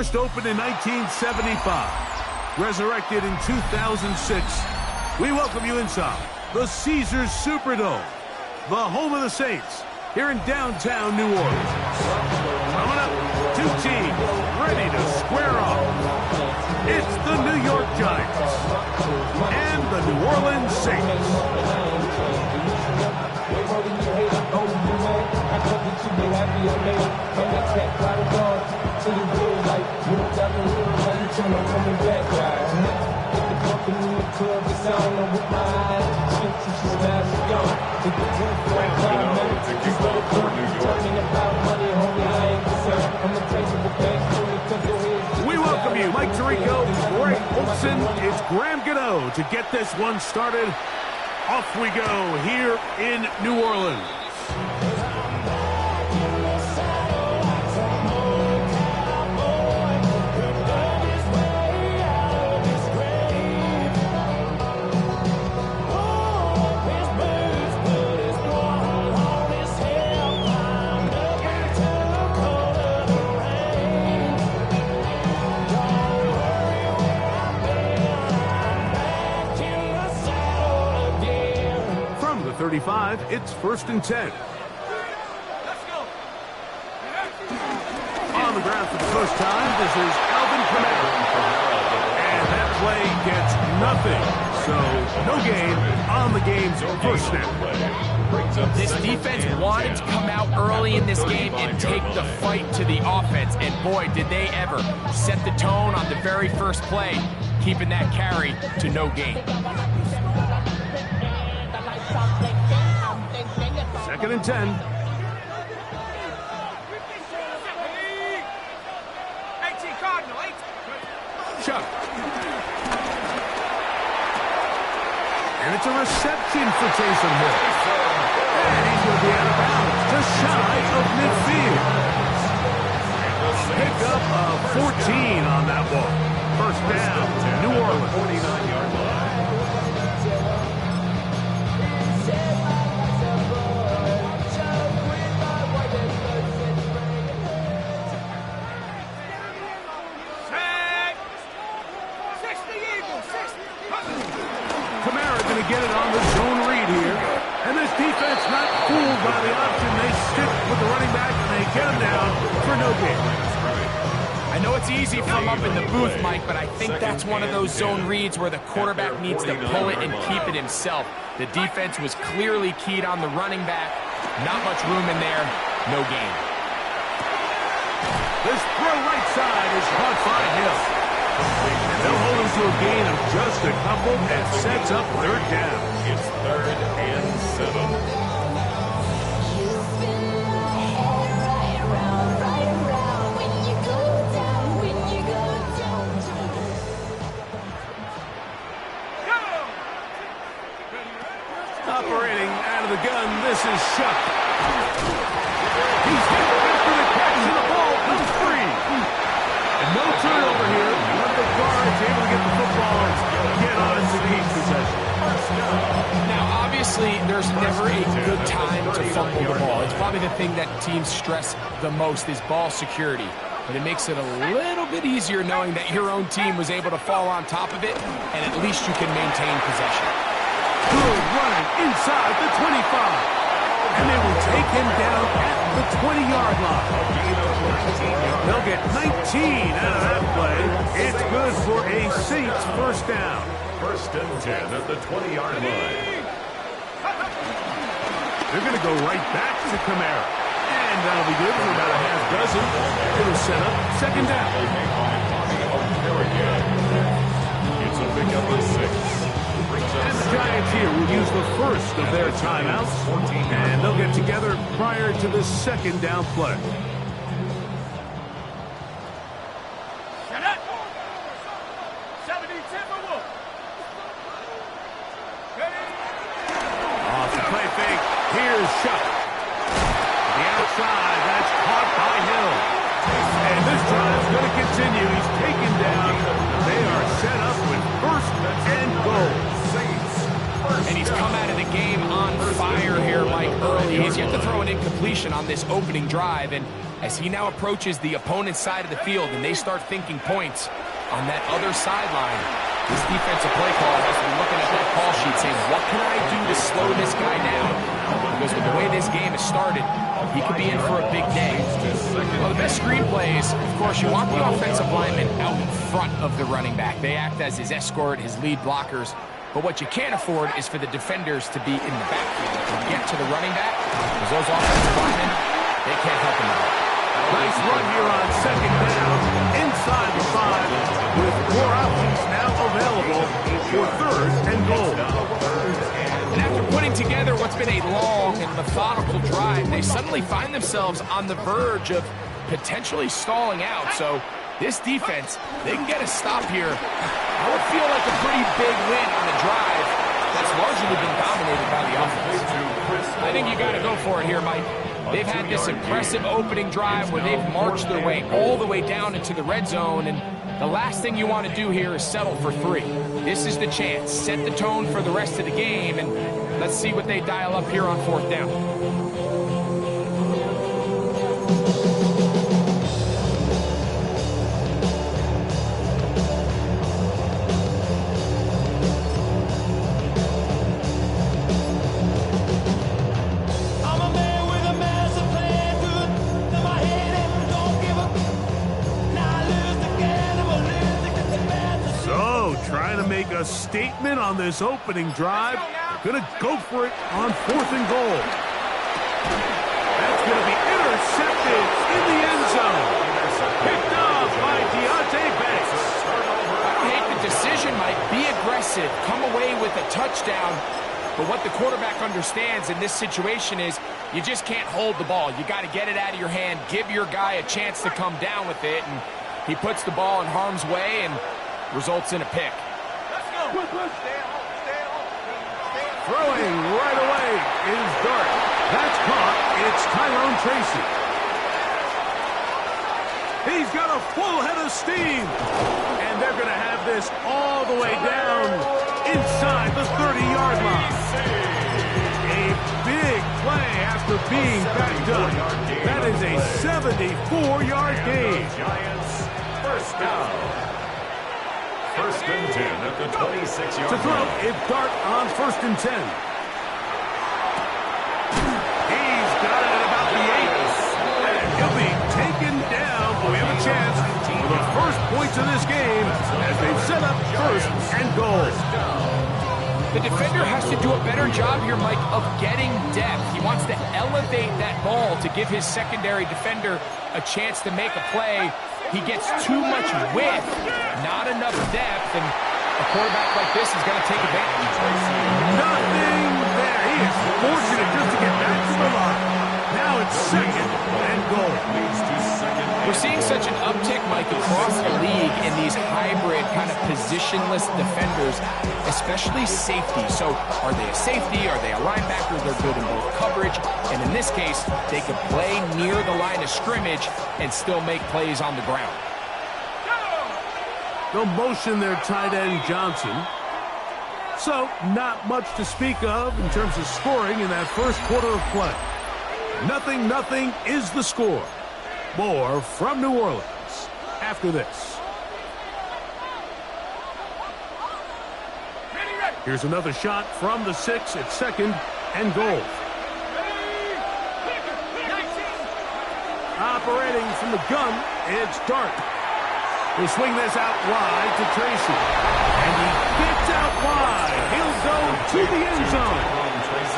First opened in 1975, resurrected in 2006. We welcome you inside the Caesars Superdome, the home of the Saints, here in downtown New Orleans. Coming up, two teams ready to square off. It's the New York Giants and the New Orleans Saints. We welcome you, Mike Tirico, Greg Olson. It's Graham Gano to get this one started. Off we go here in New Orleans. From the 35, it's 1st and 10. On the ground for the first time, this is Alvin Kamara. And that play gets nothing. So, no gain on the game's first snap. This defense wanted to come out early in this game and take the fight to the offense. And boy, did they ever set the tone on the very first play, keeping that carry to no gain. 2nd and 10. Chuck. And it's a reception for Taysom Hill. And he's going to be out of bounds, just shy of midfield. Pick up of 14 on that one. First down, New Orleans. 49-yard line. Kamara going to get it on the zone read here. And this defense not fooled by the option. They stick with the running back and they get him down for no gain. I know it's easy from up in the booth, Mike, but I think that's one of those zone reads where the quarterback needs to pull it and keep it himself. The defense was clearly keyed on the running back. Not much room in there. No gain. This throw right side is caught by Hill. And they'll hold him to a gain of just a couple and sets up 3rd down. It's 3rd and 7. Operating out of the gun, this is Shuck. He's hit after the catch and the ball comes free. And no turnover here. But the guard's able to get the football and get on to the possession. Now, obviously, there's never a good time to fumble the ball. It's probably the thing that teams stress the most is ball security. But it makes it a little bit easier knowing that your own team was able to fall on top of it, and at least you can maintain possession. Good running inside the 25. And they will take him down at the 20-yard line. They'll get 19 out of that play. It's good for a Saints first down. 1st and 10 at the 20-yard line. They're going to go right back to Kamara. And that'll be good for about a half dozen. It'll set up 2nd down. It's a pickup of 6. And the Giants here will use the first of their timeouts. And they'll get together prior to the 2nd down play. Off the play fake. Here's Shuck. The outside. That's caught by Hill. And this drive's going to continue. He's taken down. They are set up with 1st and goal. And he's come out of the game on fire here, Mike, early. He's yet to throw an incompletion on this opening drive, and as he now approaches the opponent's side of the field and they start thinking points on that other sideline. This defensive play caller has to be looking at that call sheet saying, what can I do to slow this guy down? Because with the way this game has started, he could be in for a big day. Well, the best screenplays, of course, you want the offensive lineman out in front of the running back. They act as his escort, his lead blockers. But what you can't afford is for the defenders to be in the backfield and get to the running back, because those offensive linemen, they can't help him out. Nice run here on second down, inside the 5, with more options now available for third and goal. And after putting together what's been a long and methodical drive, they suddenly find themselves on the verge of potentially stalling out. So this defense, they can get a stop here. I would feel like a pretty big win on a drive that's largely been dominated by the offense. I think you got to go for it here, Mike. They've had this impressive opening drive where they've marched their way all the way down into the red zone, and the last thing you want to do here is settle for 3. This is the chance. Set the tone for the rest of the game, and let's see what they dial up here on 4th down. A statement on this opening drive. Gonna go for it on 4th and goal. That's gonna be intercepted in the end zone. Picked up by Deontay Banks. I hate the decision, Mike. Be aggressive. Come away with a touchdown. But what the quarterback understands in this situation is you just can't hold the ball. You got to get it out of your hand. Give your guy a chance to come down with it. And he puts the ball in harm's way and results in a pick. Throwing right away is Dart. That's caught. It's Tyrone Tracy. He's got a full head of steam. And they're going to have this all the way down inside the 30-yard line. A big play after being backed up. That is a 74-yard gain. Giants first down. 1st and 10 at the 26-yard line. To throw, it's Dart on 1st and 10. He's got it at about the 8. And he'll be taken down. But we have a chance for the first points of this game as they've set up 1st and goal. The defender has to do a better job here, Mike, of getting depth. He wants to elevate that ball to give his secondary defender a chance to make a play. He gets too much width, not enough depth, and a quarterback like this is going to take advantage. Nothing there. He is fortunate just to get back to the line. Now it's 2nd and goal. We're seeing such an uptick, Mike, across the league in these hybrid kind of positionless defenders, especially safety. So are they a safety? Are they a linebacker? They're good in both coverage. And in this case, they could play near the line of scrimmage and still make plays on the ground. They'll motion their tight end Johnson. So not much to speak of in terms of scoring in that first quarter of play. 0-0 is the score. More from New Orleans after this. Here's another shot from the 6 at 2nd and goal. Operating from the gun, it's Dart. He'll swing this out wide to Tracy. And he gets out wide. He'll go to the end zone.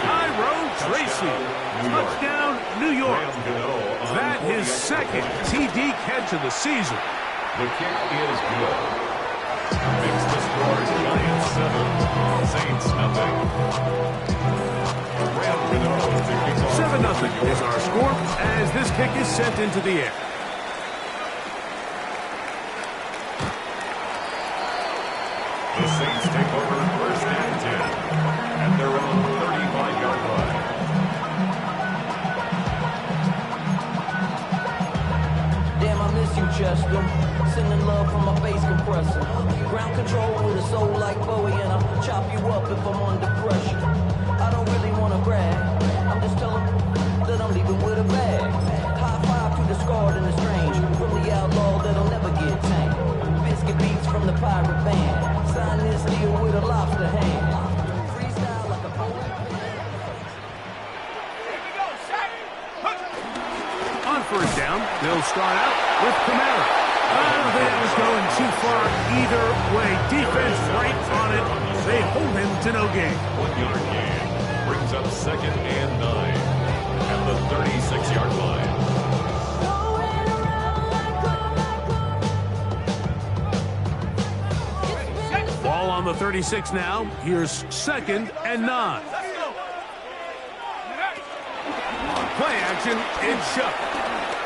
Tyrone Tracy. Touchdown, New York. That his 2nd TD catch of the season. The kick is good. Makes the score Giants 7, Saints nothing. 7-0 is our score as this kick is sent into the air. The Saints take over 1st and 10 at their own 35-yard line. Damn, I miss you, Chester. Sending love from my bass compressor. Ground control with a soul like Bowie, and I'll chop you up if I'm under pressure. I don't really want to brag. I'm just telling that I'm leaving with a bag. High five to the scar will start out with Kamara. I don't think that was going too far either way. Defense right on it. They hold him to no gain. 1 yard gain brings up 2nd and 9 at the 36-yard line. Ball on the 36 now. Here's 2nd and 9. Play action, it's Shuck.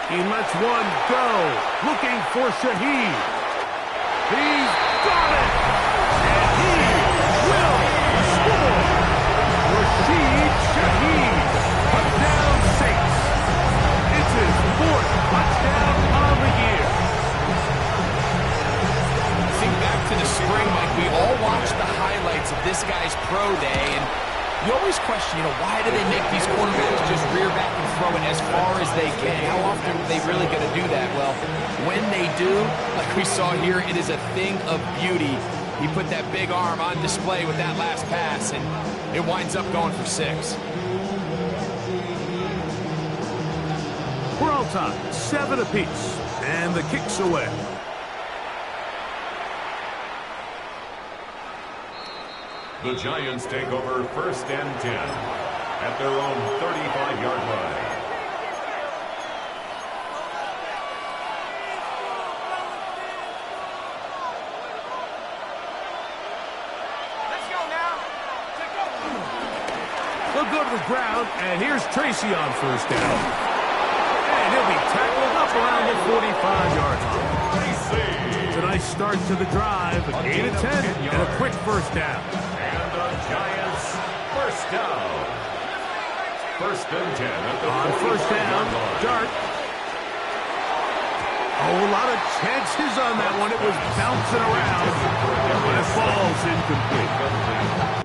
He lets one go. Looking for Shaheed. He's got it! And he will score! Rashid Shaheed. Touchdown Saints. It's his 4th touchdown of the year. Think back to the spring, Mike. We all watched the highlights of this guy's pro day, and you always question, why do they make these quarterbacks just rear back and throw it as far as they can? How often are they really going to do that? Well, when they do, like we saw here, it is a thing of beauty. He put that big arm on display with that last pass, and it winds up going for 6. We're all tied, 7 apiece, and the kick's away. The Giants take over 1st and 10 at their own 35-yard line. Let's go now. They'll go to the ground, and here's Tracy on 1st down. And he'll be tackled up around the 45-yard line. It's a nice start to the drive, a gain of 10, and a quick 1st down. Giants 1st down. 1st and 10 at the on 1st down. Dart. Oh, a lot of chances on that one. It was bouncing around, but it falls incomplete.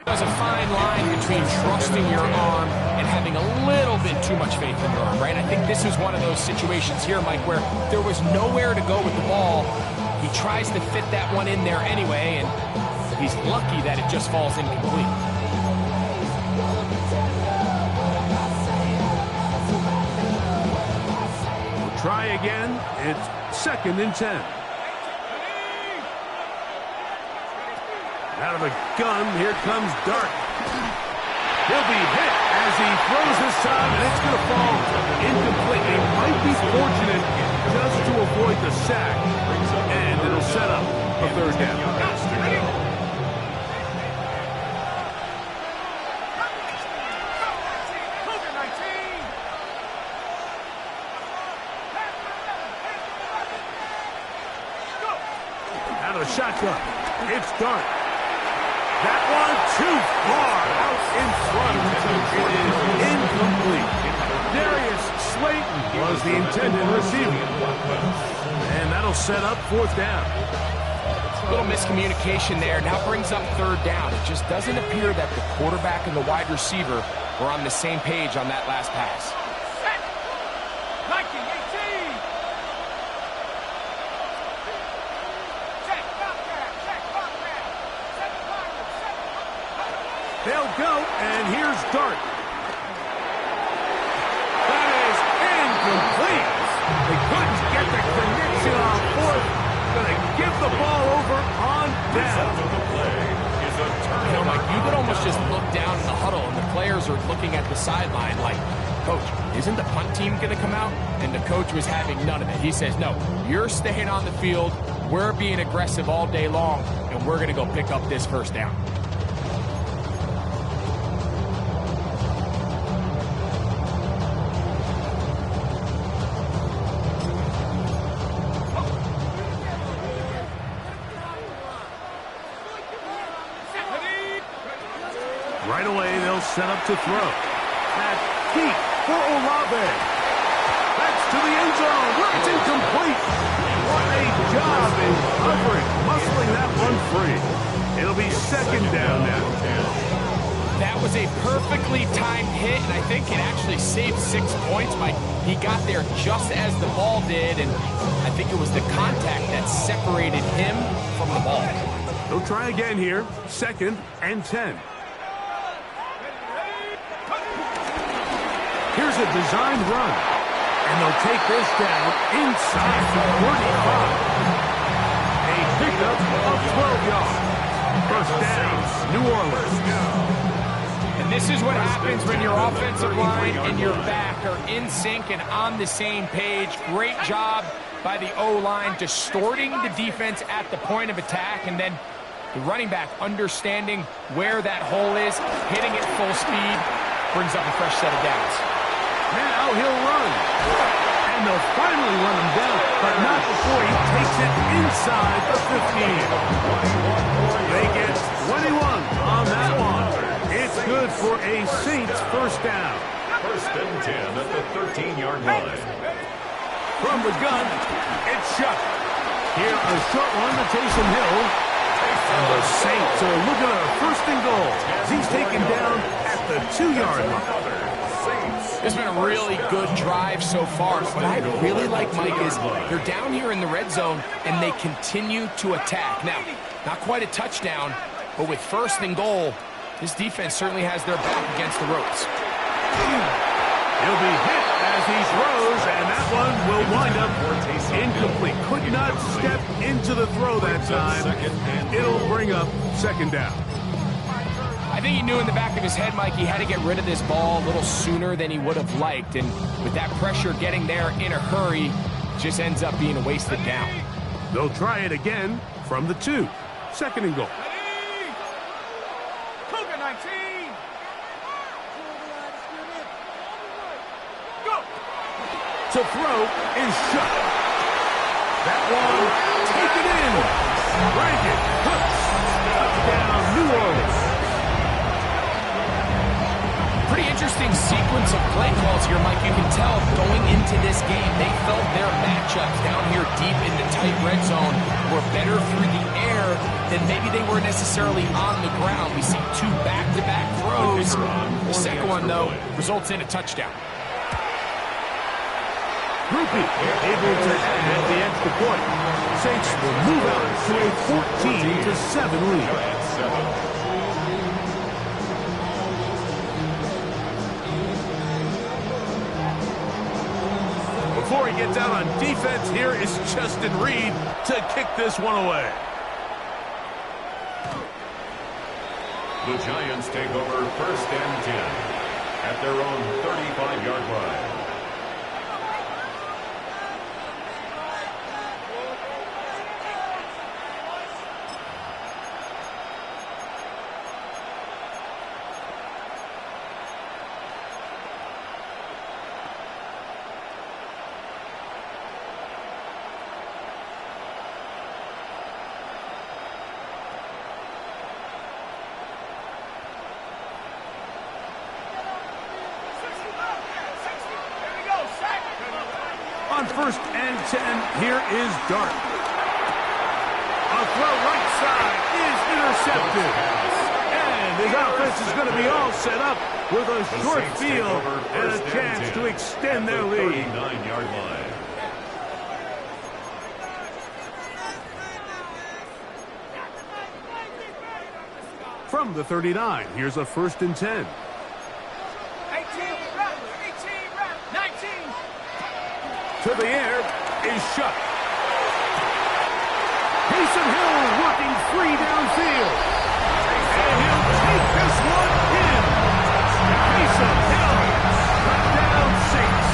There's a fine line between trusting your arm and having a little bit too much faith in your arm, right? I think this is one of those situations here, Mike, where there was nowhere to go with the ball. He tries to fit that one in there anyway, and he's lucky that it just falls incomplete. We'll try again. It's 2nd and 10. Out of the gun, here comes Dart. He'll be hit as he throws this time, and it's going to fall incomplete. They might be fortunate just to avoid the sack, and it'll set up a 3rd down. Out of the shotgun, it's Dart. That one too far out in front. It is incomplete. Darius Slayton was the intended receiver. And that'll set up 4th down. A little miscommunication there. Now brings up 3rd down. It just doesn't appear that the quarterback and the wide receiver were on the same page on that last pass. They'll go, and here's Dart. That is incomplete. They couldn't get the connection on 4th. Going to give the ball over on down. Mike, you could almost just look down in the huddle, and the players are looking at the sideline like, Coach, isn't the punt team going to come out? And the coach was having none of it. He says, no, you're staying on the field. We're being aggressive all day long, and we're going to go pick up this 1st down. Right away, they'll set up to throw. That's deep for Olave. That's to the end zone, where it's incomplete. What a job in covering, muscling that one free. It'll be second down now. That was a perfectly timed hit, and I think it actually saved 6 points. He got there just as the ball did, and I think it was the contact that separated him from the ball. They'll try again here. 2nd and 10. Here's a designed run. And they'll take this down inside the 45. A pickup of 12 yards. First down, New Orleans. And this is what happens when your offensive line and your back are in sync and on the same page. Great job by the O-line distorting the defense at the point of attack, and then the running back understanding where that hole is, hitting it full speed, brings up a fresh set of downs. Now he'll run. And they'll finally run him down, but not before he takes it inside the 15. They get 21 on that one. It's good for a Saints first down. 1st and 10 at the 13-yard line. From the gun, it's shut. Here a short one to Taysom Hill. And the Saints are looking at a 1st and goal. He's taken down at the 2-yard line. It's been a really good drive so far. What I really like, Mike, is they're down here in the red zone, and they continue to attack. Now, not quite a touchdown, but with 1st and goal, this defense certainly has their back against the ropes. He'll be hit as he throws, and that one will wind up incomplete. Could not step into the throw that time. It'll bring up 2nd down. I think he knew in the back of his head, Mike, he had to get rid of this ball a little sooner than he would have liked. And with that pressure getting there in a hurry, it just ends up being a wasted down. They'll try it again from the 2. 2nd and goal. Cougar 19. Go. To throw is shut. That one, take it in. Rankin hooks. Touchdown, New Orleans. Pretty interesting sequence of play calls here, Mike. You can tell going into this game, they felt their matchups down here deep in the tight red zone were better through the air than maybe they were necessarily on the ground. We see 2 back-to-back throws. The second one, though, results in a touchdown. Groupie able to add the extra point. Saints will move out to a 14-7 lead. Before he gets out on defense, here is Justin Reed to kick this one away. The Giants take over 1st and 10 at their own 35-yard line. On 1st and 10, here is Dart. A throw right side is intercepted. And his offense is going to be all set up with a short field and a chance to extend their lead. 39-yard line. From the 39, here's a 1st and 10. 19. To the air is shut. Taysom Hill working free downfield. And he'll take this one in. Taysom Hill, touchdown Saints.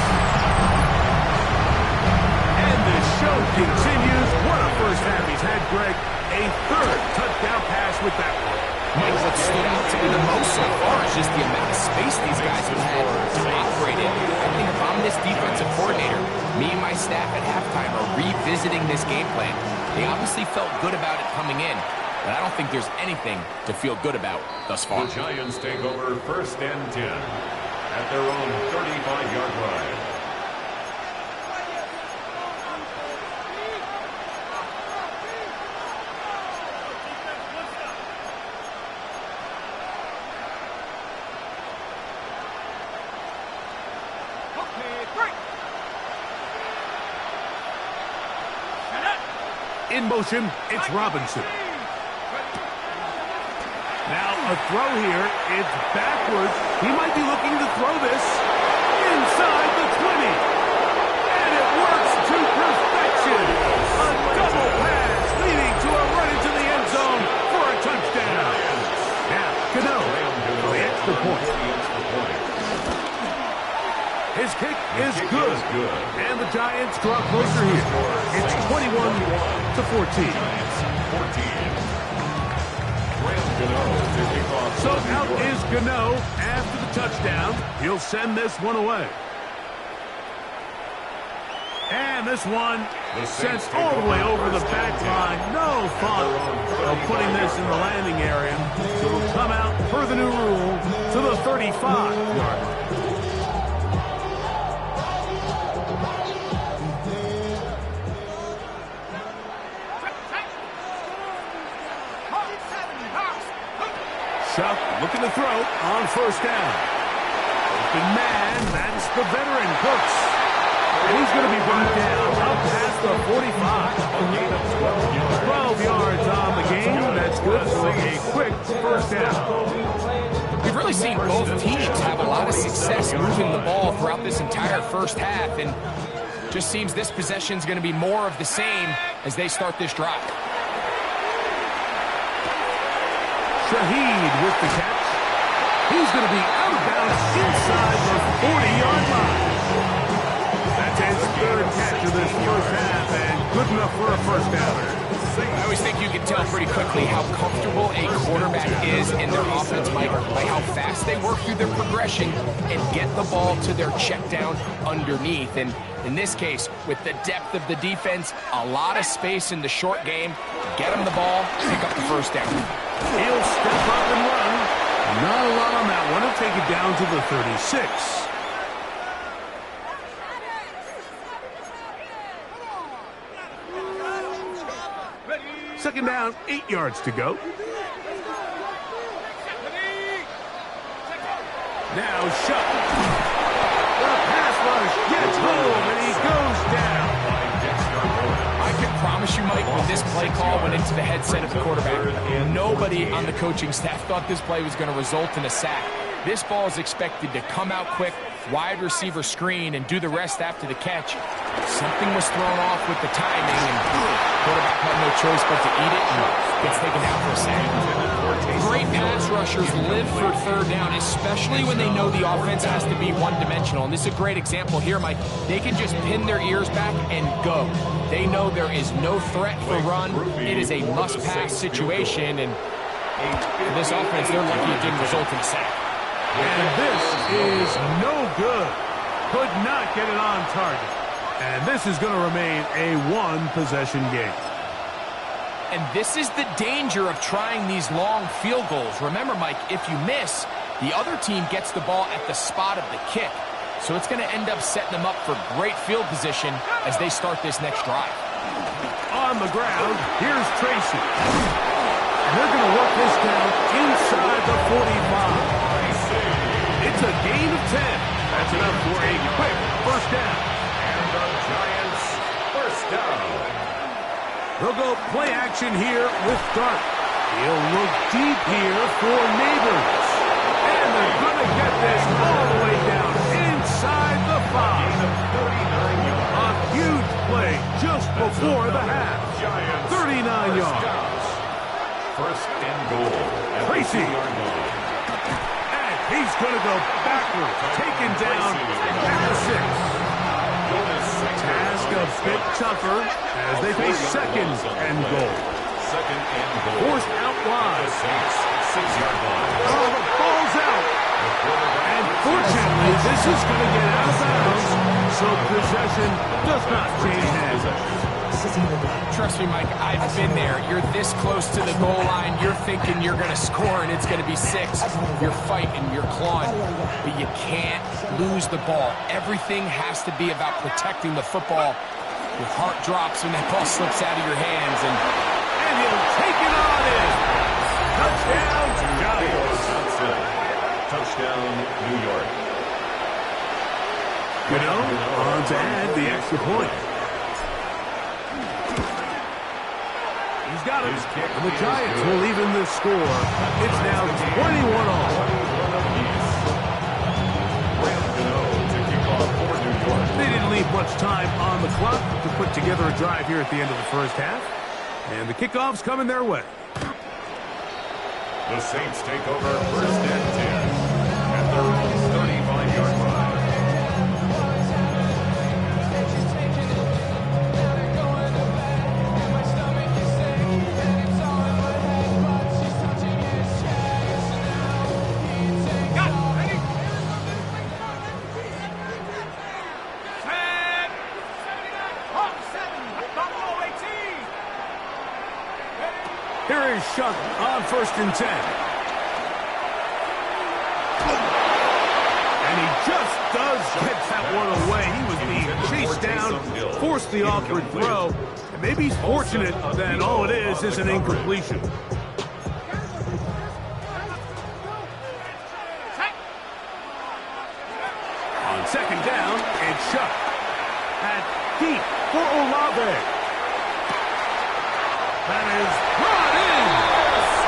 And the show continues. What a first half he's had, Greg. A 3rd touchdown pass with that one. Mike, what stood out to me the most so far is just the amount of space these guys have had to operate in. I think if I'm this defensive coordinator, me and my staff at halftime are revisiting this game plan. They obviously felt good about it coming in, but I don't think there's anything to feel good about thus far. The Giants take over 1st and 10 at their own 35-yard line. In motion, it's Robinson. Now a throw here. It's backwards. He might be looking to throw this inside the 20. And it works to perfection. A double pass leading to a run into the end zone for a touchdown. Now, Cano for the extra point. His kick is good. And the Giants draw closer here. It's 21-14. So out is Gano after the touchdown. He'll send this one away. And this one sent all the way over the back line. No thought of putting this in the landing area. So it'll come out per the new rule to the 35-yard line. Chuck looking to throw on first down. Open man, that's the veteran Cooks. And he's going to be brought down up past the 45. 12 yards on the game. That's good for a quick first down. We've really seen both teams have a lot of success moving the ball throughout this entire first half, and just seems this possession's going to be more of the same as they start this drive. Shaheed with the catch. He's going to be out of bounds inside the 40-yard line. That's his third catch of this first half, and good enough for a first down. I always think you can tell pretty quickly how comfortable a quarterback is in their offense, Mike, by how fast they work through their progression and get the ball to their check down underneath. And in this case, with the depth of the defense, a lot of space in the short game, get them the ball, pick up the first down. He'll step up and run. Not a lot on that one. He'll take it down to the 36. Second down, 8 yards to go. Now Shuck. The pass rush gets home, and he goes down. I can promise you, Mike, when this play call went into the headset of the quarterback, nobody on the coaching staff thought this play was going to result in a sack. This ball is expected to come out quick, wide receiver screen, and do the rest after the catch. Something was thrown off with the timing, and quarterback had no choice but to eat it and gets taken down for a sack. Great pass rushers live for third down, especially when they know the offense has to be one-dimensional. And this is a great example here, Mike. They can just pin their ears back and go. They know there is no threat for run. It is a must-pass situation, and for this offense, they're lucky it didn't result in a sack. And this is no good. Could not get it on target. And this is going to remain a one-possession game. And this is the danger of trying these long field goals. Remember, Mike, if you miss, the other team gets the ball at the spot of the kick. So it's going to end up setting them up for great field position as they start this next drive. On the ground, here's Tracy. They're going to work this down inside the 45. It's a gain of 10. That's enough for a quick first down. And the Giants first down. They'll go play action here with Dart. He'll look deep here for Neighbors. And they're going to get this all the way down inside the 5. A huge play just before the half. 39 yards. First and goal. Tracy. And he's going to go backwards. Taken down at the 6. Task a bit tougher as they face second and goal. Forced out wide. 6-yard line. Oh, the ball's out. And fortunately, this is going to get out of bounds, so possession does not change hands. Trust me, Mike, I've been there. You're this close to the goal line. You're thinking you're going to score, and it's going to be 6. You're fighting, you're clawing, but you can't lose the ball. Everything has to be about protecting the football. Your heart drops when that ball slips out of your hands, and he'll take it on in. Touchdown, Giants. Touchdown, New York. On to add the extra point. got it. And the Giants will even this score. It's now 21-all. They didn't leave much time on the clock to put together a drive here at the end of the first half. And the kickoff's coming their way. The Saints take over first and 10 at their own 35-yard line. Here is Shuck on first and 10. And he just does get that one away. He was being chased down, forced the awkward throw. And maybe he's fortunate that all it is an incompletion. On second down, it's Shuck. At deep for Olave. That is brought in.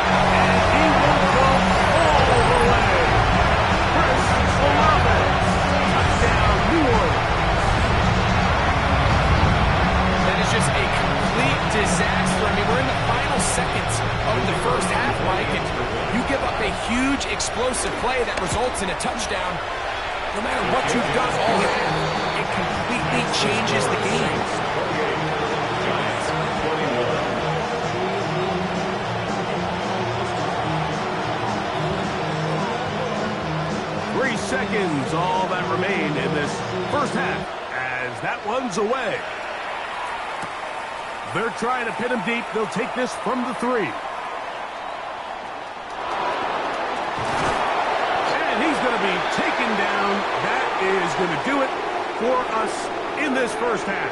And he will go all the way. Chris Olave. Touchdown, New Orleans. That is just a complete disaster. I mean, we're in the final seconds of the first half, Mike, and you give up a huge explosive play that results in a touchdown. No matter what you've done all year, it completely changes the game. 3 seconds, all that remained in this first half, as that one's away. They're trying to pin him deep. They'll take this from the 3. And he's going to be taken down. That is going to do it for us in this first half.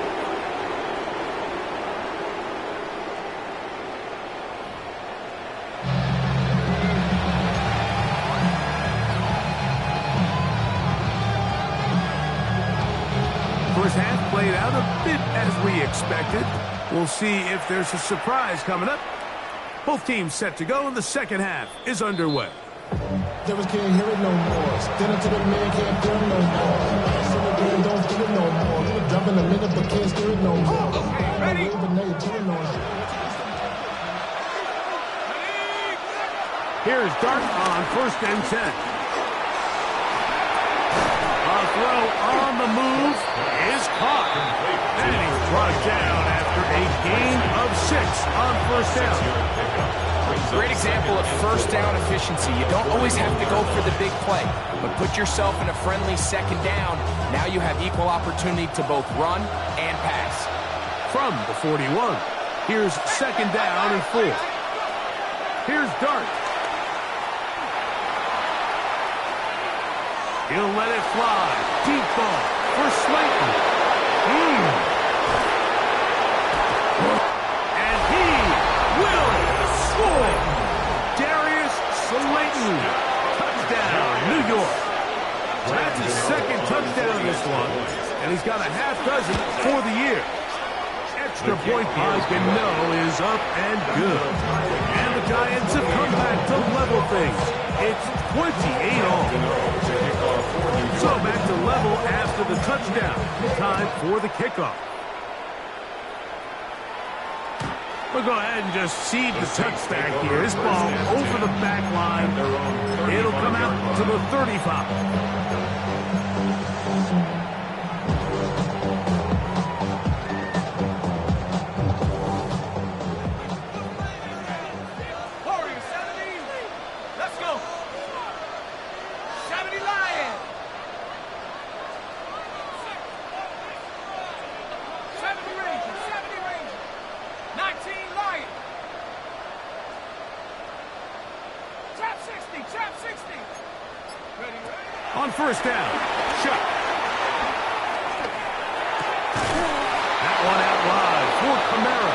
First half played out a bit as we expected. We'll see if there's a surprise coming up. Both teams set to go, and the second half is underway. Devils can't hear it no more. Stand up to the man, can't feel it no more. Celebrating, don't feel it no more. You were dropping a minute, but can't steer it no more. Okay, ready? Here's Dart on first and 10. A throw on the move is caught. And he's brought down after a gain of 6 on first down. Great example of first down efficiency. You don't always have to go for the big play, but put yourself in a friendly second down. Now you have equal opportunity to both run and pass. From the 41, here's second down and 4. Here's Dart. He'll let it fly. Deep ball for Slayton. And he will score. Darius Slayton. Touchdown, New York. That's his second touchdown in this one. And he's got a half dozen for the year. Extra point by Gano is up and good. And the Giants have come back to level things. It's 28-all. So back to level after the touchdown. Time for the kickoff. We'll go ahead and just seed the touchback here. This ball over the back line. It'll come out to the 35. On first down, Shuck. That one out wide for Kamara.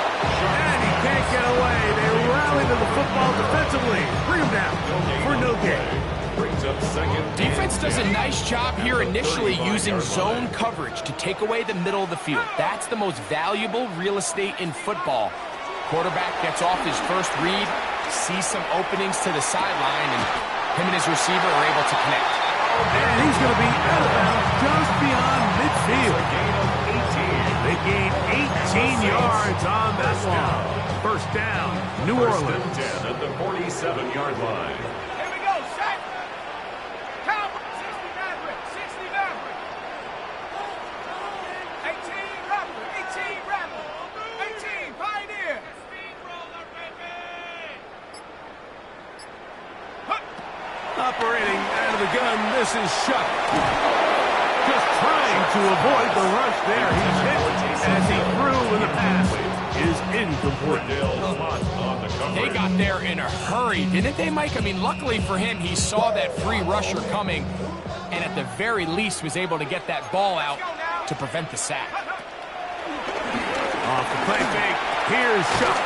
And he can't get away. They rally to the football defensively. Bring him down for no gain. Brings up second. Defense does a nice job here initially using zone coverage to take away the middle of the field. That's the most valuable real estate in football. Quarterback gets off his first read, sees some openings to the sideline, and him and his receiver are able to connect. And he's going to be out of bounds just beyond midfield. A gain of 18. They gain 18 yards on that one. First down, New First Orleans. and 10 at the 47-yard line. Here we go, set. Cowboy, 60 Maverick, 60 Maverick. 18 Raptor, 18 Raptor. 18 Pioneer. Steamroller, baby. Operating out of the gun, this is Shuck. Just trying to avoid the rush there. He's hit as he threw in the pass is incomplete. On the coverage. They got there in a hurry, didn't they, Mike? I mean, luckily for him, he saw that free rusher coming, and at the very least was able to get that ball out to prevent the sack. Off the play fake, here's Shuck.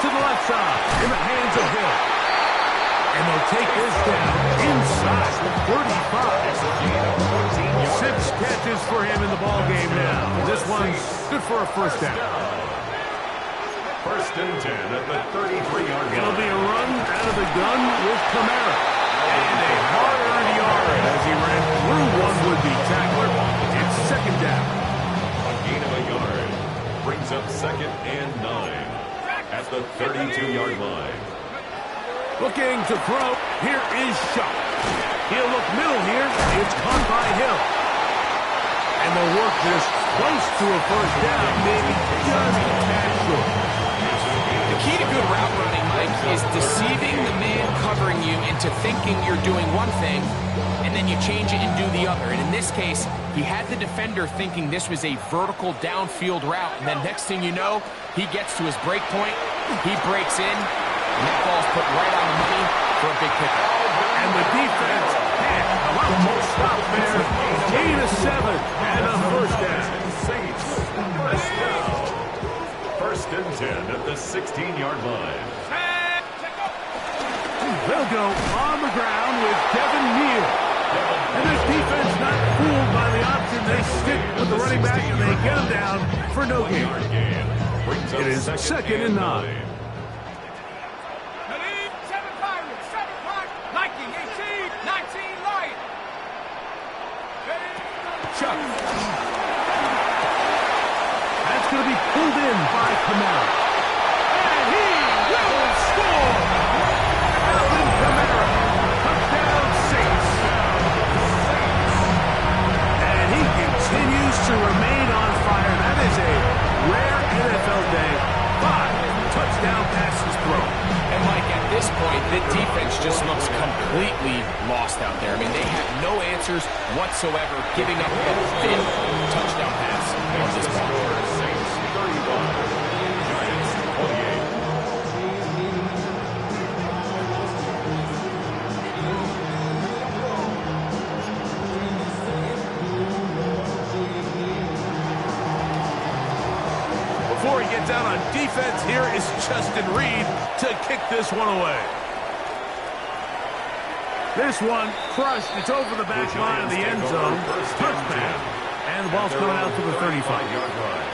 To the left side, in the hands of Hill. And they'll take this down inside the 35. 6 catches for him in the ball game now. This one's good for a first down. First and 10 at the 33-yard line. It'll be a run out of the gun with Kamara. And a hard-earned yard as he ran through one would-be tackler. It's second down. A gain of a yard brings up second and 9 at the 32-yard line. Looking to throw. Here is Shuck. He'll look middle here. It's caught by Hill. And they'll work this close to a first down, maybe just a tad short. The key to good route running, Mike, is deceiving the man covering you into thinking you're doing one thing, and then you change it and do the other. And in this case, he had the defender thinking this was a vertical downfield route, and then next thing you know, he gets to his break point, he breaks in, and that ball's put right on the money for a big pickup. And the defense had a lot more stop there. Gain of 7 and a first down. Saints, first down. First and 10 at the 16-yard line. They'll go on the ground with Devin Neal. And this defense not fooled by the option. They stick with the running back and they get him down for no gain. It is second and 9. Chuck. That's going to be pulled in by Kamara. And he will score! Alvin Kamara. Touchdown Saints. And he continues to remain on fire. That is a rare NFL day. 5 touchdown passes thrown. And Mike, at this point, the defense just looks completely lost out there. I mean, they have no answers whatsoever, giving up the 5th touchdown pass on this ball. Saints 31, Giants 28. Before he gets out on defense, here is Justin Reed to kick this one away. This one crushed. It's over the back line of the end zone. Touchback. And the ball's coming out to the 35-yard line.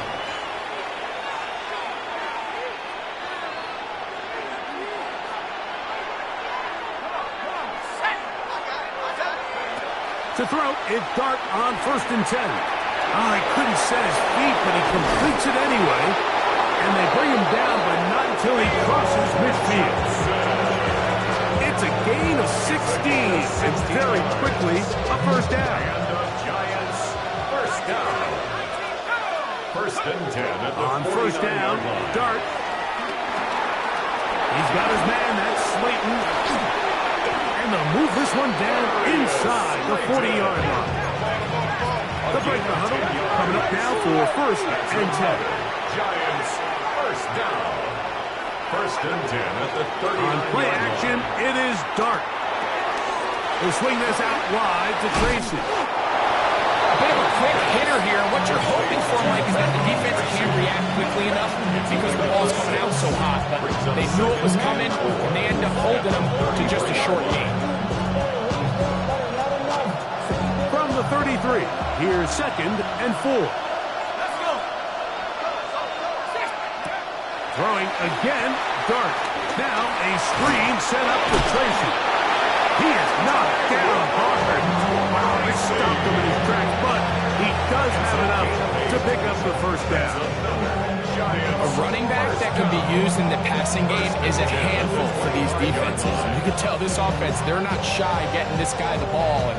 To throw, it's Dart on first and 10. Oh, he couldn't set his feet, but he completes it anyway. And they bring him down, but not until he crosses midfield. It's a gain of 16, and very quickly, a first down. And the Giants, first down. First and 10 at the On first down, line. Dart. He's got his man, that's Slayton. And they'll move this one down inside the 40-yard line. The break the huddle, coming up now for first and 10. Giants, first down. First and 10 at the 30. On play action, it is Dart. He'll swing this out wide to Tracy. A bit of a quick hitter here. What you're hoping for, Mike, is that the defense can't react quickly enough because the ball's coming out so hot. But they knew it was coming, and they end up holding them to just a short gain. From the 33, here's second and 4. Let's go. Throwing again, Dart. Now a screen set up to Tracy. He is knocked down hard. Wow, he stopped him in his tracks, but he does have enough to pick up the first down. A running back that can be used in the passing game is a handful for these defenses. You can tell this offense, they're not shy getting this guy the ball. And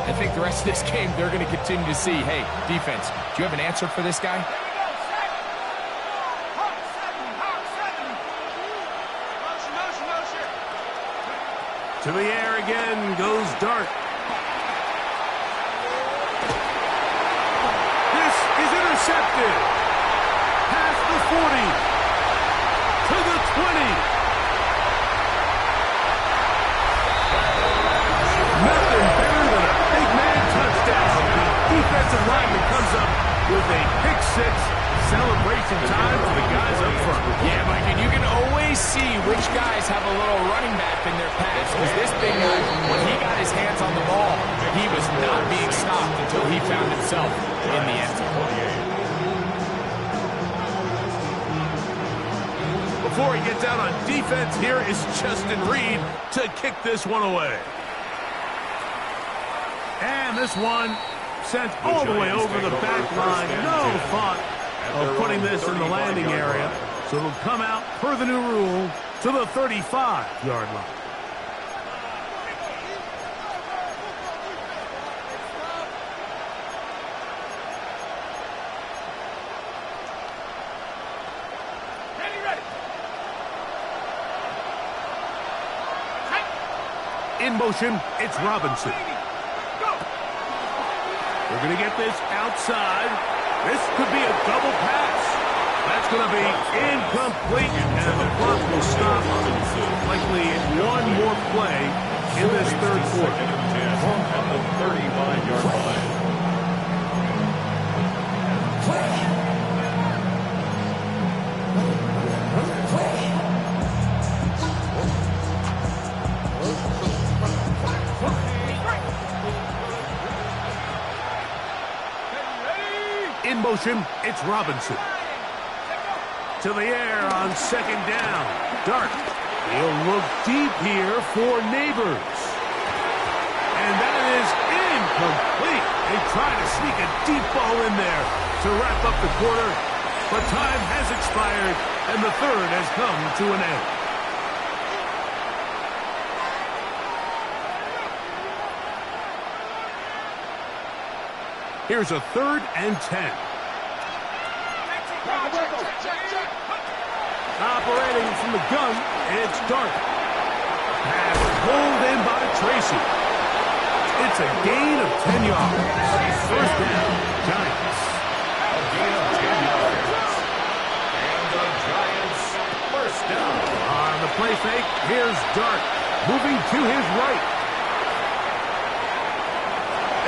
I think the rest of this game, they're going to continue to see, hey, defense, do you have an answer for this guy? To the air again goes Dart. This is intercepted. Past the 40. To the 20. Nothing better than a big man touchdown. The defensive lineman comes up with a pick six. Celebration time for the guys up front. Yeah, Mike, and you can always see which guys have a little running back in their pass. Because this big guy, when he got his hands on the ball, he was not being stopped until he found himself in the end zone. Before he gets out on defense, here is Justin Reed to kick this one away. And this one sent all the way over the back line. No thought of putting this in the landing area. So it'll come out per the new rule to the 35-yard line. In motion, it's Robinson. They're going to get this outside. This could be a double pass. That's going to be incomplete, and the clock will stop. Likely one more play in this third quarter. At the 35-yard line. In motion, it's Robinson. To the air on second down. Dart. He'll look deep here for Neighbors. And that is incomplete. They try to sneak a deep ball in there to wrap up the quarter. But time has expired, and the third has come to an end. Here's a 3rd and 10. Operating from the gun, it's Dart. Pass pulled in by Tracy. It's a gain of 10 yards. First down, Giants. A gain of 10 yards. And the Giants first down. On the play fake, here's Dart. Moving to his right.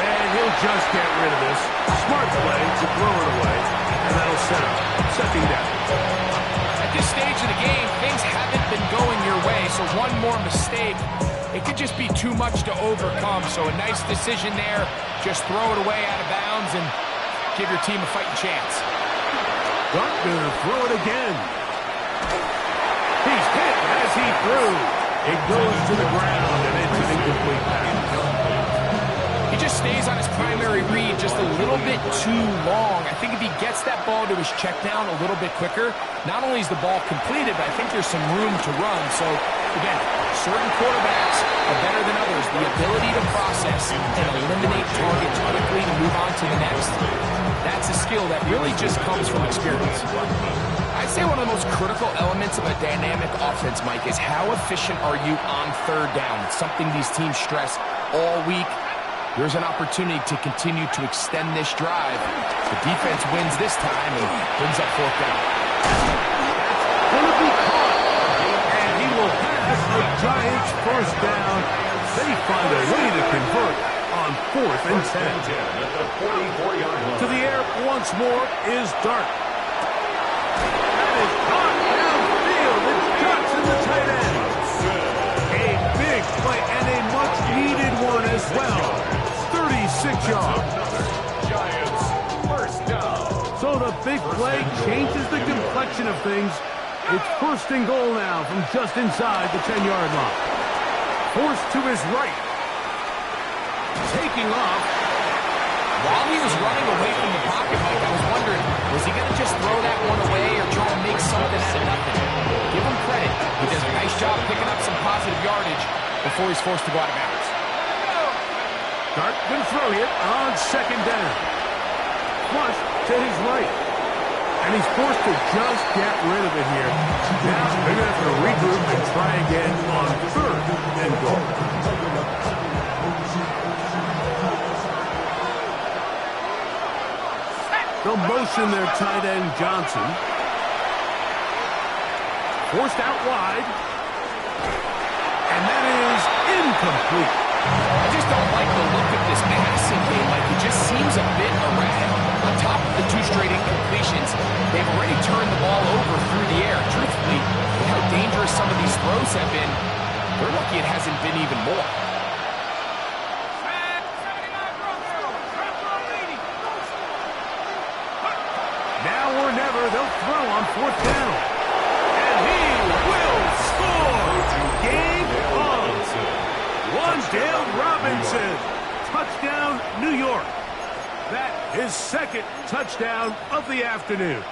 And he'll just get rid of this. Smart play to throw it away. And that'll set up second down. At this stage of the game, things haven't been going your way, so one more mistake, it could just be too much to overcome. So a nice decision there. Just throw it away out of bounds and give your team a fighting chance. Dart gonna throw it again. He's hit as he threw. It goes to the ground, and it's an incomplete pass. He just stays on his primary read just a little bit too long. I think if he gets that ball to his check down a little bit quicker, not only is the ball completed, but I think there's some room to run. So, again, certain quarterbacks are better than others. The ability to process and eliminate targets quickly and move on to the next, that's a skill that really just comes from experience. I'd say one of the most critical elements of a dynamic offense, Mike, is how efficient are you on third down? It's something these teams stress all week. There's an opportunity to continue to extend this drive. The defense wins this time and brings up fourth down. Going to be caught, and he will have a Giants first down. They find a way to convert on 4th and 10. At the 44-yard line. To the air once more is Dart. That is caught downfield. It's Johnson, the tight end. A big play and a much-needed one as well. 36 yards. Giants first down. So the big play changes the complexion of things It's first and goal now from just inside the 10-yard line. Forced to his right. Taking off. While he was running away from the pocket, Mike, I was wondering, was he going to just throw that one away or try to make something out of nothing? Give him credit. He does a nice job picking up some positive yardage before he's forced to go out of bounds. Dart can throw it on second down. Flush to his right. And he's forced to just get rid of it here. Now they're going to have to regroup and try again on third and goal. They'll motion their tight end, Johnson. Forced out wide. And that is incomplete. I just don't like the look of this passing game. Like, it just seems a bit erratic. On top of the 2 straight incompletions, they've already turned the ball over through the air. Truthfully, with how dangerous some of these throws have been, they're lucky it hasn't been even more. Now or never, they'll throw on fourth down. And he will score! Game on! Wan'Dale Robinson. Touchdown, New York. That is second touchdown of the afternoon.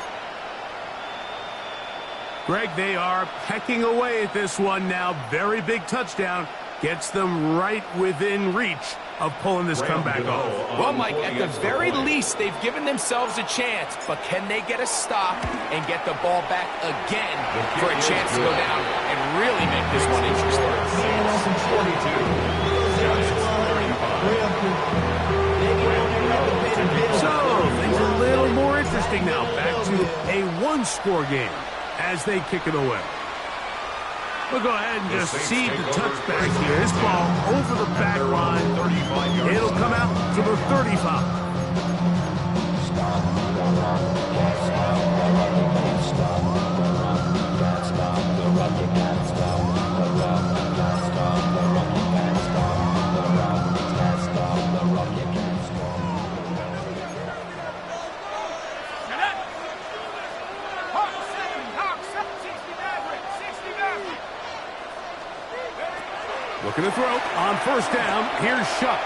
Greg, they are pecking away at this one now. Very big touchdown. Gets them right within reach of pulling this comeback off. Well, Mike, at the very least, they've given themselves a chance. But can they get a stop and get the ball back again for a chance to go down and really make this one interesting? So, things are a little more interesting now. Back to a one-score game as they kick it away. We'll go ahead and just seed the touchback here. This ball over the back line. It'll come out to the 35. Looking to throw on first down. Here's Shuck.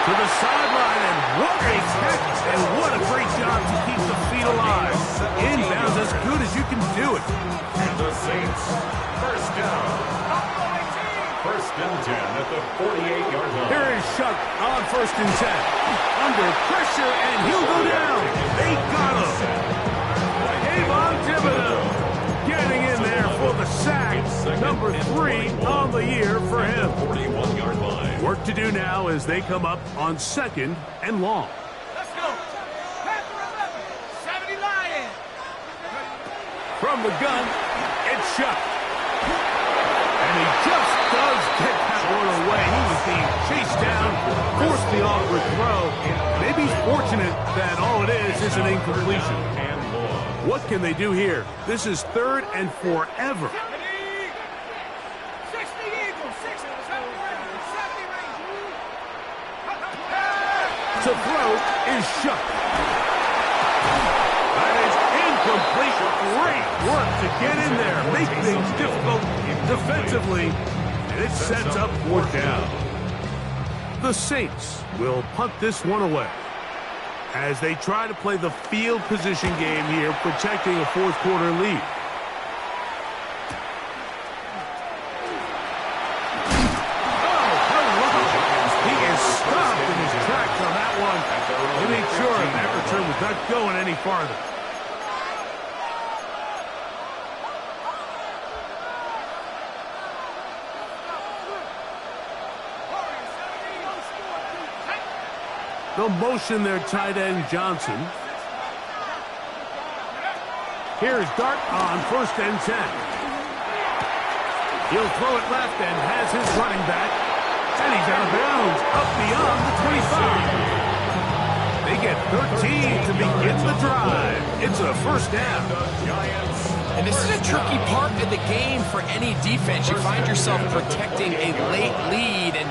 To the sideline, and what a catch, and what a great job to keep the feet alive. Inbounds as good as you can do it. And the Saints, first down. First and 10 at the 48-yard line. Here is Shuck on first and 10. Under pressure, and he'll go down. They got him. Kayvon Thibodeau getting in there for the sack. Number 3 on the year for him. 41-yard line. Work to do now as they come up on second and long. Let's go. Panther 11. 70 Lions. From the gun, it's Shuck. And he just does get that one away. He was being chased down, forced the awkward throw. Maybe he's fortunate that all it is an incompletion. What can they do here? This is third and forever. 60 Eagles. 60 To throw is Shuck. That is incomplete. Great work to get in there. Make things difficult defensively. And it sets up fourth down. The Saints will punt this one away as they try to play the field position game here, protecting a fourth quarter lead. He made sure that return was not going any farther. They'll motion their tight end, Johnson. Here's Dart on first and 10. He'll throw it left and has his running back. And he's out of bounds, up beyond the 25. They get 13 to begin the drive. It's a first down. And this is a tricky part of the game for any defense. You find yourself protecting a late lead, and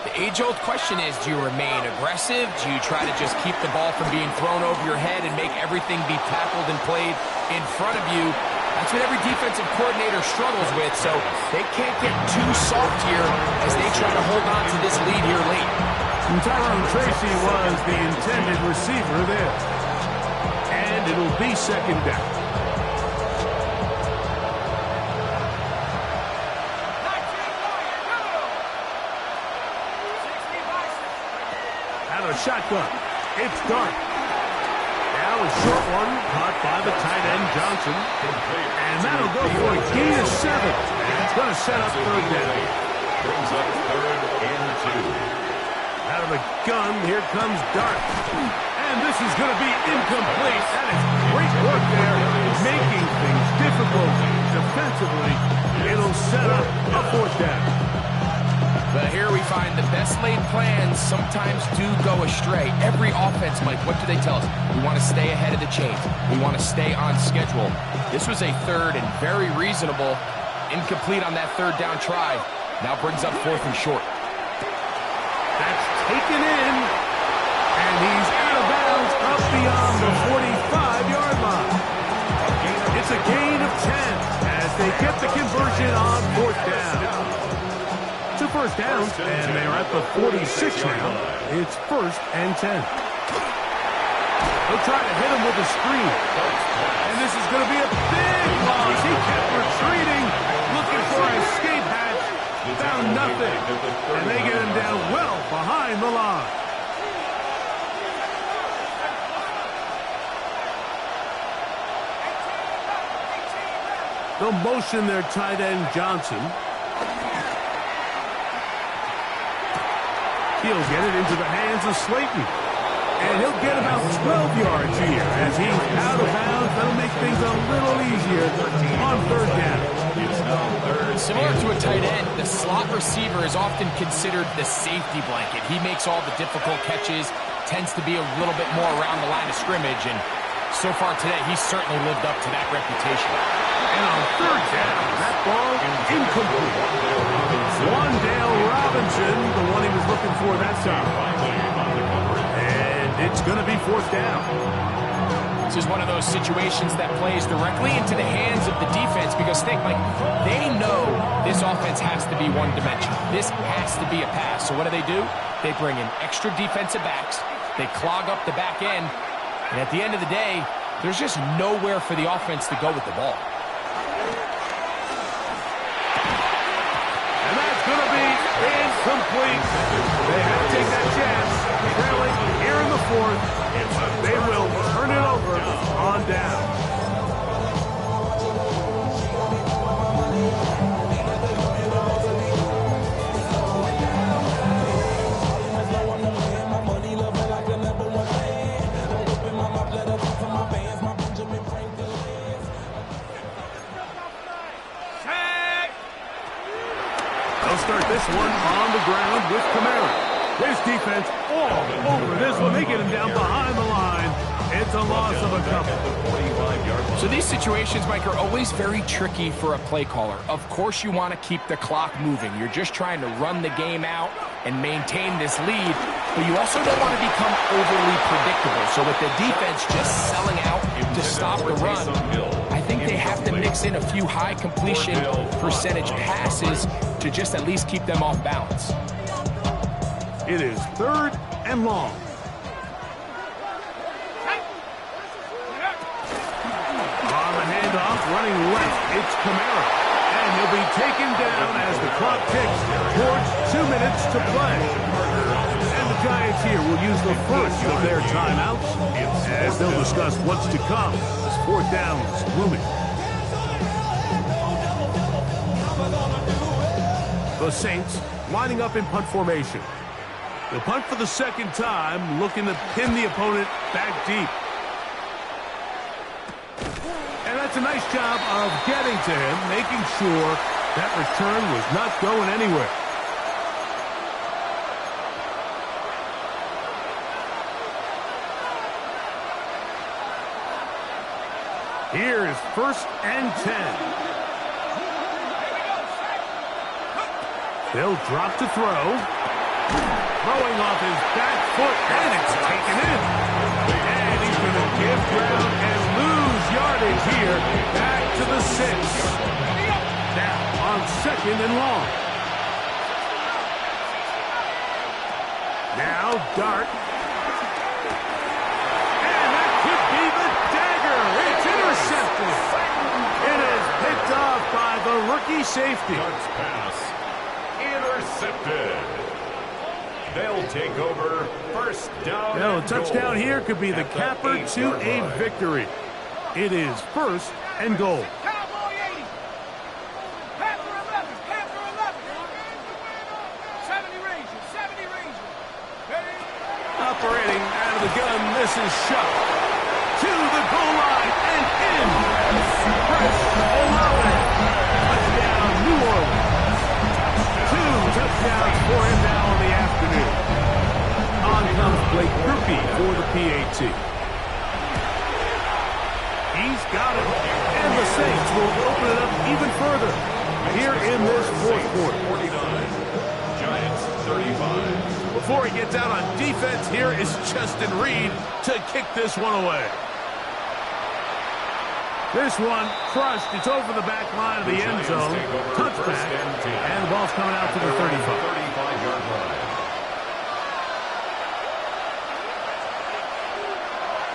The age-old question is, do you remain aggressive? Do you try to just keep the ball from being thrown over your head and make everything be tackled and played in front of you? That's what every defensive coordinator struggles with, so they can't get too soft here as they try to hold on to this lead here late. And Tyrone Tracy was the intended receiver there. And it'll be second down. Out of shotgun. It's Dark. Now a short one caught by the tight end Johnson. And that'll go for a gain of 7. And it's going to set up third down. Brings up 3rd and 2. Out of the gun, here comes Dark. And this is going to be incomplete. That is great work there, making things difficult defensively. It'll set up a 4th down. But here we find the best laid plans sometimes do go astray. Every offense, Mike, what do they tell us? We want to stay ahead of the chains. We want to stay on schedule. This was a 3rd and very reasonable. Incomplete on that 3rd down try. Now brings up 4th and short. That's taken in. And he's out of bounds up beyond the 45-yard line. It's a gain of 10 as they get the conversion on 4th down. 2 first downs, and they're at the 46 now. It's 1st and 10. They'll try to hit him with a screen. And this is going to be a big loss. He kept retreating, looking for an escape hatch. Found nothing. And they get him down well behind the line. They'll motion their tight end Johnson. He'll get it into the hands of Slayton. And he'll get about 12 yards here as he's out of bounds. That'll make things a little easier on 3rd down. Similar to a tight end, the slot receiver is often considered the safety blanket. He makes all the difficult catches, tends to be a little bit more around the line of scrimmage, and so far today, he's certainly lived up to that reputation. And on 3rd down, that ball incomplete. Wandale Robinson, the one he was looking for that time. And it's going to be 4th down. This is one of those situations that plays directly into the hands of the defense because, think, Mike, they know this offense has to be one-dimensional. This has to be a pass. So what do? They bring in extra defensive backs. They clog up the back end. And at the end of the day, there's just nowhere for the offense to go with the ball. And that's going to be incomplete. They have to take that chance. Trailing here in the 4th. They will turn it over on down. They'll start this one on the ground with Kamara. This defense all over this one. They get him down behind the line. It's a loss of a couple. So these situations, Mike, are always very tricky for a play caller. Of course you want to keep the clock moving. You're just trying to run the game out and maintain this lead, but you also don't want to become overly predictable. So with the defense just selling out to stop the run, I think they have to mix in a few high completion percentage passes to just at least keep them off balance. It is 3rd and long. On the handoff, running left, it's Kamara. And he'll be taken down as the clock ticks towards 2 minutes to play. And the Giants here will use the first of their timeouts as they'll discuss what's to come as 4th down is looming. The Saints lining up in punt formation. They'll punt for the 2nd time, looking to pin the opponent back deep. And that's a nice job of getting to him, making sure that return was not going anywhere. Here is 1st and 10. They'll drop to throw. Throwing off his back foot, and it's taken in. And he's going to give ground and lose yardage here. Back to the 6. Now on 2nd and long. Now Dart. And that could be the dagger. It's intercepted. It is picked off by the rookie safety. Dart's pass intercepted. They'll take over 1st down. Now, a and touchdown goal here could be the at capper 8 to yard a line. victory. It is 1st and goal. Cowboy 80. Panther 11. Panther 11. 70 Rangers. 70 Rangers. Ready? Operating out of the gun, this is Shuck. To the goal line and in. Chris Olave. Touchdown, New Orleans. 2 touchdowns for him now in the afternoon. On comes Blake Grupe for the PAT. He's got it. And the Saints will open it up even further here in this 4th quarter. 49. Giants 35. Before he gets out on defense, here is Justin Reed to kick this one away. This one crushed. It's over the back line of the end zone. Touchback. And the ball's coming out to the 35. 35-yard line.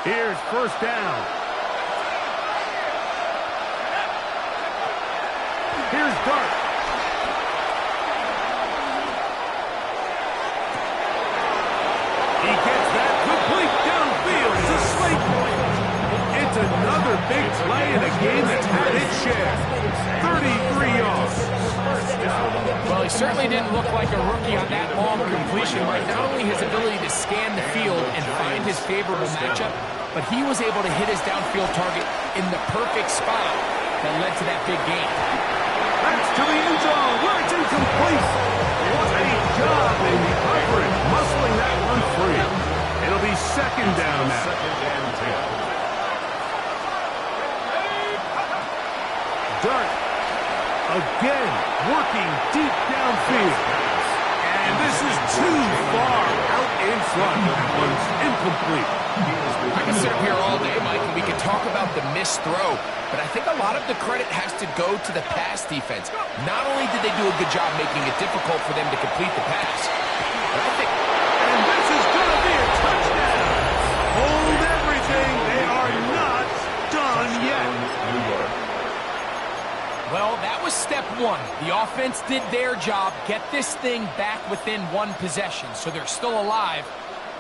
Here's 1st down. Here's Dart. He gets that complete downfield to Slayton. It's another big play in a game that's had its share. 33 yards. Well, he certainly didn't look like a rookie on that long completion, right? Not only his ability to scan the field and find his favorable matchup, but he was able to hit his downfield target in the perfect spot that led to that big gain. That's to the end zone, where it's incomplete. What a job in covering, muscling that one free. It'll be 2nd down now. 2nd and 10. Dart again working deep downfield. And this is too far out in front. That one's incomplete. I can sit up here all day, Mike, and we can talk about the missed throw, but I think a lot of the credit has to go to the pass defense. Not only did they do a good job making it difficult for them to complete the pass, but I think... And this is going to be a touchdown. Hold everything. They are not done yet. New York. Well, that was step 1. The offense did their job, get this thing back within 1 possession, so they're still alive.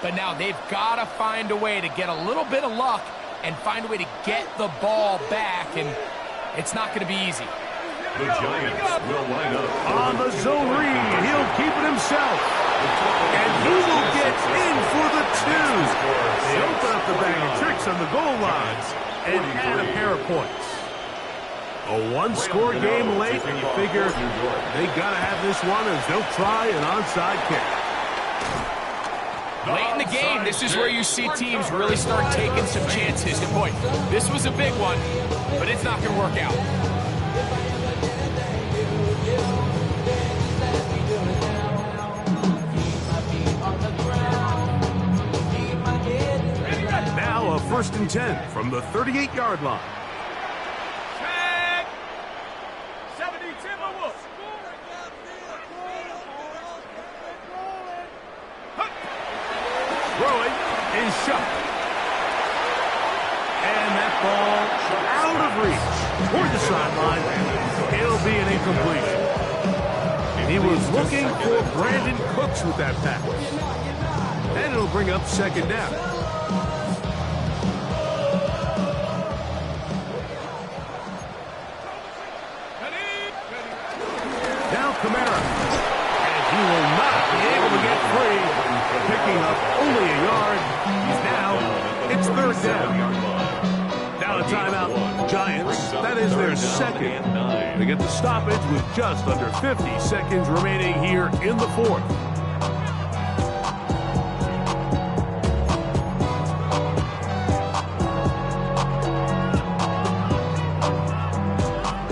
But now they've got to find a way to get a little bit of luck and find a way to get the ball back, and it's not going to be easy. The Giants will line up On the zone read, he'll keep it himself. And he will get in for the 2. They open up the bag of tricks on the goal line and add a pair of points. A 1-score game late, and you figure they got to have this one as they'll try an onside kick. Late in the game, this is where you see teams really start taking some chances. And boy, this was a big one, but it's not going to work out. Now a 1st and 10 from the 38-yard line. Check. 70 Timberwolves. Throwing is Shuck. And that ball out of reach toward the sideline. It'll be an incompletion. He was looking for Brandon Cooks with that pass. And it'll bring up 2nd down. Now Kamara. And he will not be able to get free. Picking up only a yard. It's 3rd down. Now a timeout. Giants. That is their 2nd. They get the stoppage with just under 50 seconds remaining here in the 4th.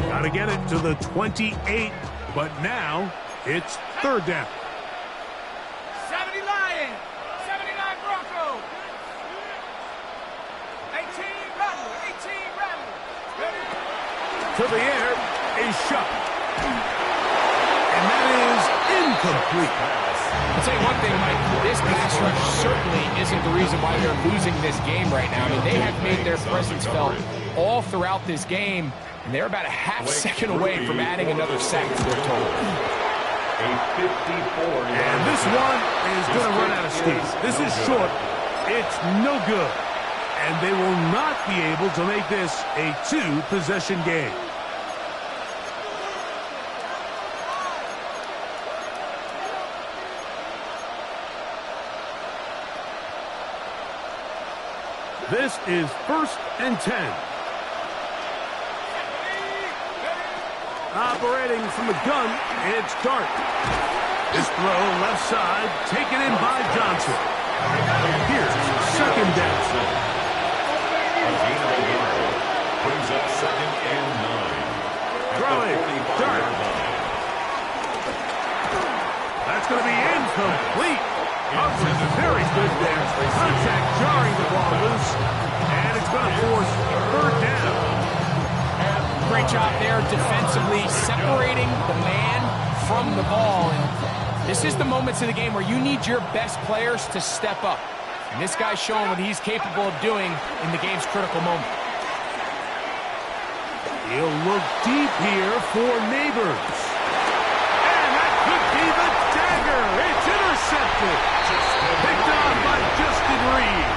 Got to get it to the 28, but now it's 3rd down. to the air is shot. And that is incomplete. I'll tell you one thing, Mike. This pass rush certainly isn't the reason why they're losing this game right now. I mean, they have made their presence felt all throughout this game, and they're about a half second away from adding another sack to their total. And this one is going to run out of steam. This is short. It's no good. And they will not be able to make this a two-possession game. This is 1st and 10. Operating from the gun, it's Dart. This throw left side, taken in by Johnson. Here's 2nd down. Brings up 2nd and 9. Throwing, Dart. That's going to be incomplete. Humphrey's very good there. Contact jarring the ball loose. And it's going to force 3rd down. Great job there defensively, separating the man from the ball. And this is the moments of the game where you need your best players to step up. And this guy's showing what he's capable of doing in the game's critical moment. He'll look deep here for Neighbors. And that could be the dagger. It's intercepted. Picked on by Justin Reed.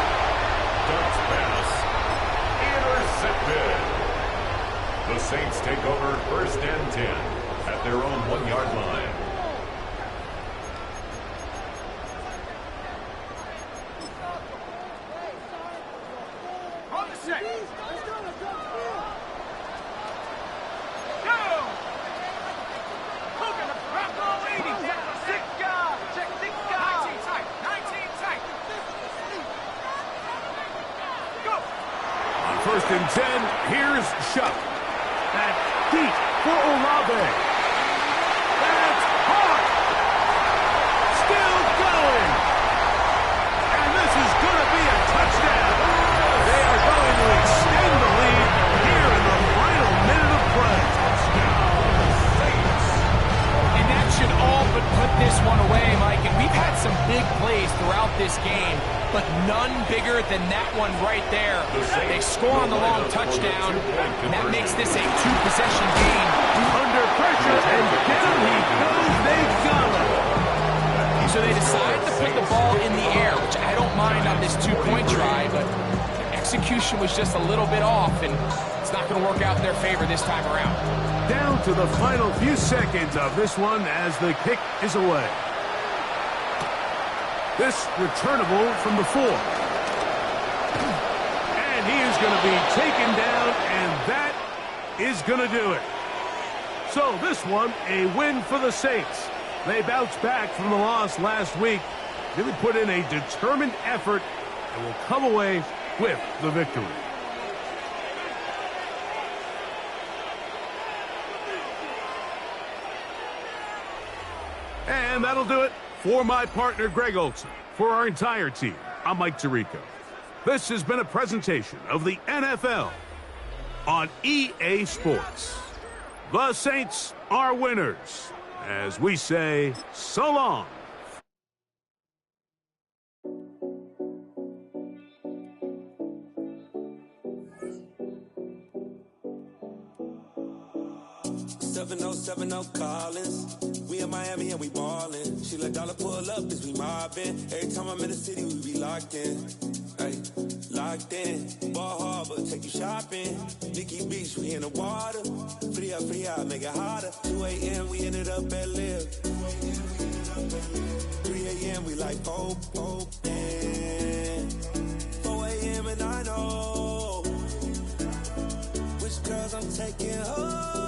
Dart's pass intercepted. The Saints take over 1st and 10 at their own 1-yard line. On the set. On 1st and 10, here's Shuck. That's deep for Olave. That's hard. Still going. And this is going to be a touchdown. They are going to extend the lead here in the final minute of play. And that should all but put this one away, Mike. And we've had some big plays throughout this game, but none bigger than that one right there. They score on the long touchdown, and that makes this a two-possession game. Under pressure, and down he goes. They've got him. So they decide to put the ball in the air, which I don't mind on this two-point try, but the execution was just a little bit off, and it's not going to work out in their favor this time around. Down to the final few seconds of this one as the kick is away. This returnable from the 4. And he is going to be taken down, and that is going to do it. So this one, a win for the Saints. They bounced back from the loss last week. Really put in a determined effort and will come away with the victory. And that'll do it for my partner, Greg Olson. For our entire team, I'm Mike Tirico. This has been a presentation of the NFL on EA Sports. The Saints are winners, as we say so long. Collins. We in Miami and we ballin'. She let dollar pull up as we mobbin'. Every time I'm in the city, we be locked in. Ay, locked in. Ball Harbor, take you shopping. Nikki Beach, we in the water. Free up, make it harder. 2 a.m. we ended up at Live. 3 a.m. we like Pope. 4 a.m. and I know which girls I'm taking home.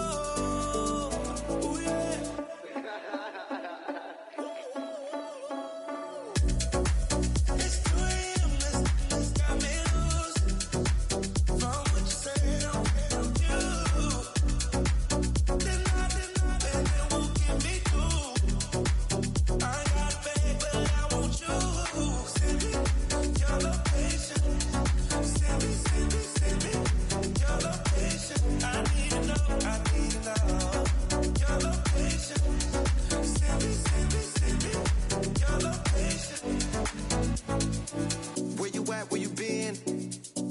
at? Where you been?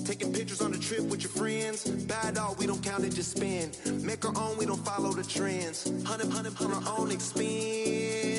Taking pictures on the trip with your friends. Bad dog, we don't count it, just spend. Make our own, we don't follow the trends. 100 on our own expense.